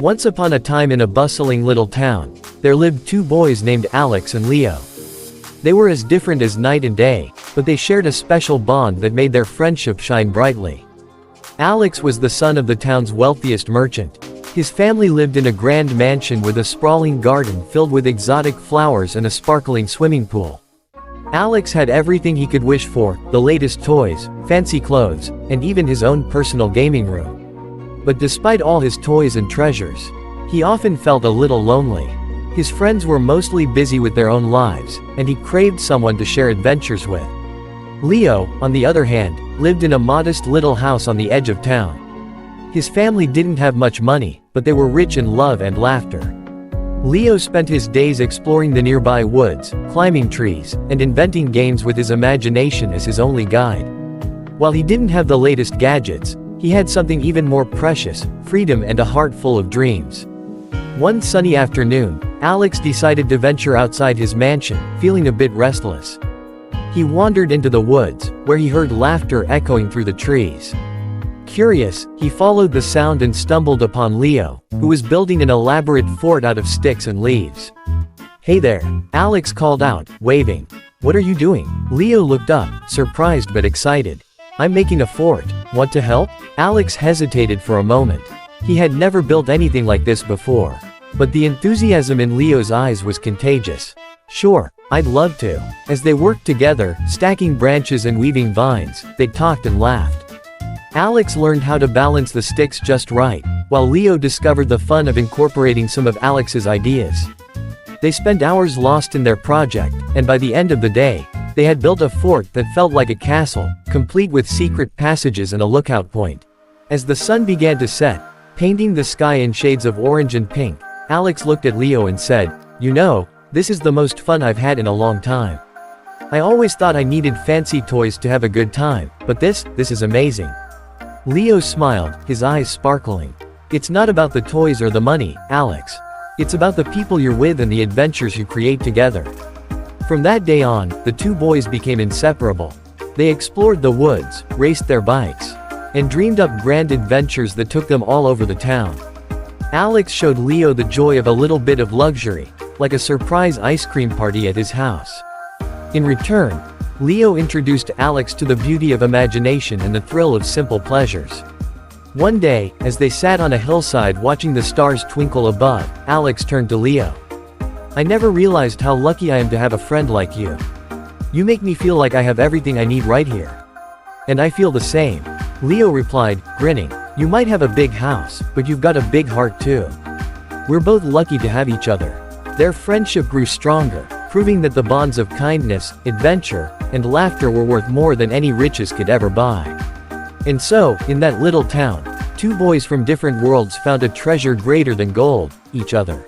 Once upon a time in a bustling little town, there lived two boys named Alex and Leo. They were as different as night and day, but they shared a special bond that made their friendship shine brightly. Alex was the son of the town's wealthiest merchant. His family lived in a grand mansion with a sprawling garden filled with exotic flowers and a sparkling swimming pool. Alex had everything he could wish for, the latest toys, fancy clothes, and even his own personal gaming room. But despite all his toys and treasures, he often felt a little lonely. His friends were mostly busy with their own lives, and he craved someone to share adventures with. Leo, on the other hand, lived in a modest little house on the edge of town. His family didn't have much money, but they were rich in love and laughter. Leo spent his days exploring the nearby woods, climbing trees, and inventing games with his imagination as his only guide. While he didn't have the latest gadgets, he had something even more precious: freedom and a heart full of dreams. One sunny afternoon, Alex decided to venture outside his mansion, feeling a bit restless. He wandered into the woods, where he heard laughter echoing through the trees. Curious, he followed the sound and stumbled upon Leo, who was building an elaborate fort out of sticks and leaves. "Hey there," Alex called out, waving. "What are you doing?" Leo looked up, surprised but excited. "I'm making a fort. Want to help?" Alex hesitated for a moment. He had never built anything like this before. But the enthusiasm in Leo's eyes was contagious. "Sure, I'd love to." As they worked together, stacking branches and weaving vines, they talked and laughed. Alex learned how to balance the sticks just right, while Leo discovered the fun of incorporating some of Alex's ideas. They spent hours lost in their project, and by the end of the day, they had built a fort that felt like a castle, complete with secret passages and a lookout point. As the sun began to set, painting the sky in shades of orange and pink, Alex looked at Leo and said, "You know, this is the most fun I've had in a long time. I always thought I needed fancy toys to have a good time, but this is amazing." Leo smiled, his eyes sparkling. "It's not about the toys or the money, Alex. It's about the people you're with and the adventures you create together." From that day on, the two boys became inseparable. They explored the woods, raced their bikes, and dreamed up grand adventures that took them all over the town. Alex showed Leo the joy of a little bit of luxury, like a surprise ice cream party at his house. In return, Leo introduced Alex to the beauty of imagination and the thrill of simple pleasures. One day, as they sat on a hillside watching the stars twinkle above, Alex turned to Leo. "I never realized how lucky I am to have a friend like you. You make me feel like I have everything I need right here." "And I feel the same," Leo replied, grinning. "You might have a big house, but you've got a big heart too. We're both lucky to have each other." Their friendship grew stronger, proving that the bonds of kindness, adventure, and laughter were worth more than any riches could ever buy. And so, in that little town, two boys from different worlds found a treasure greater than gold: each other.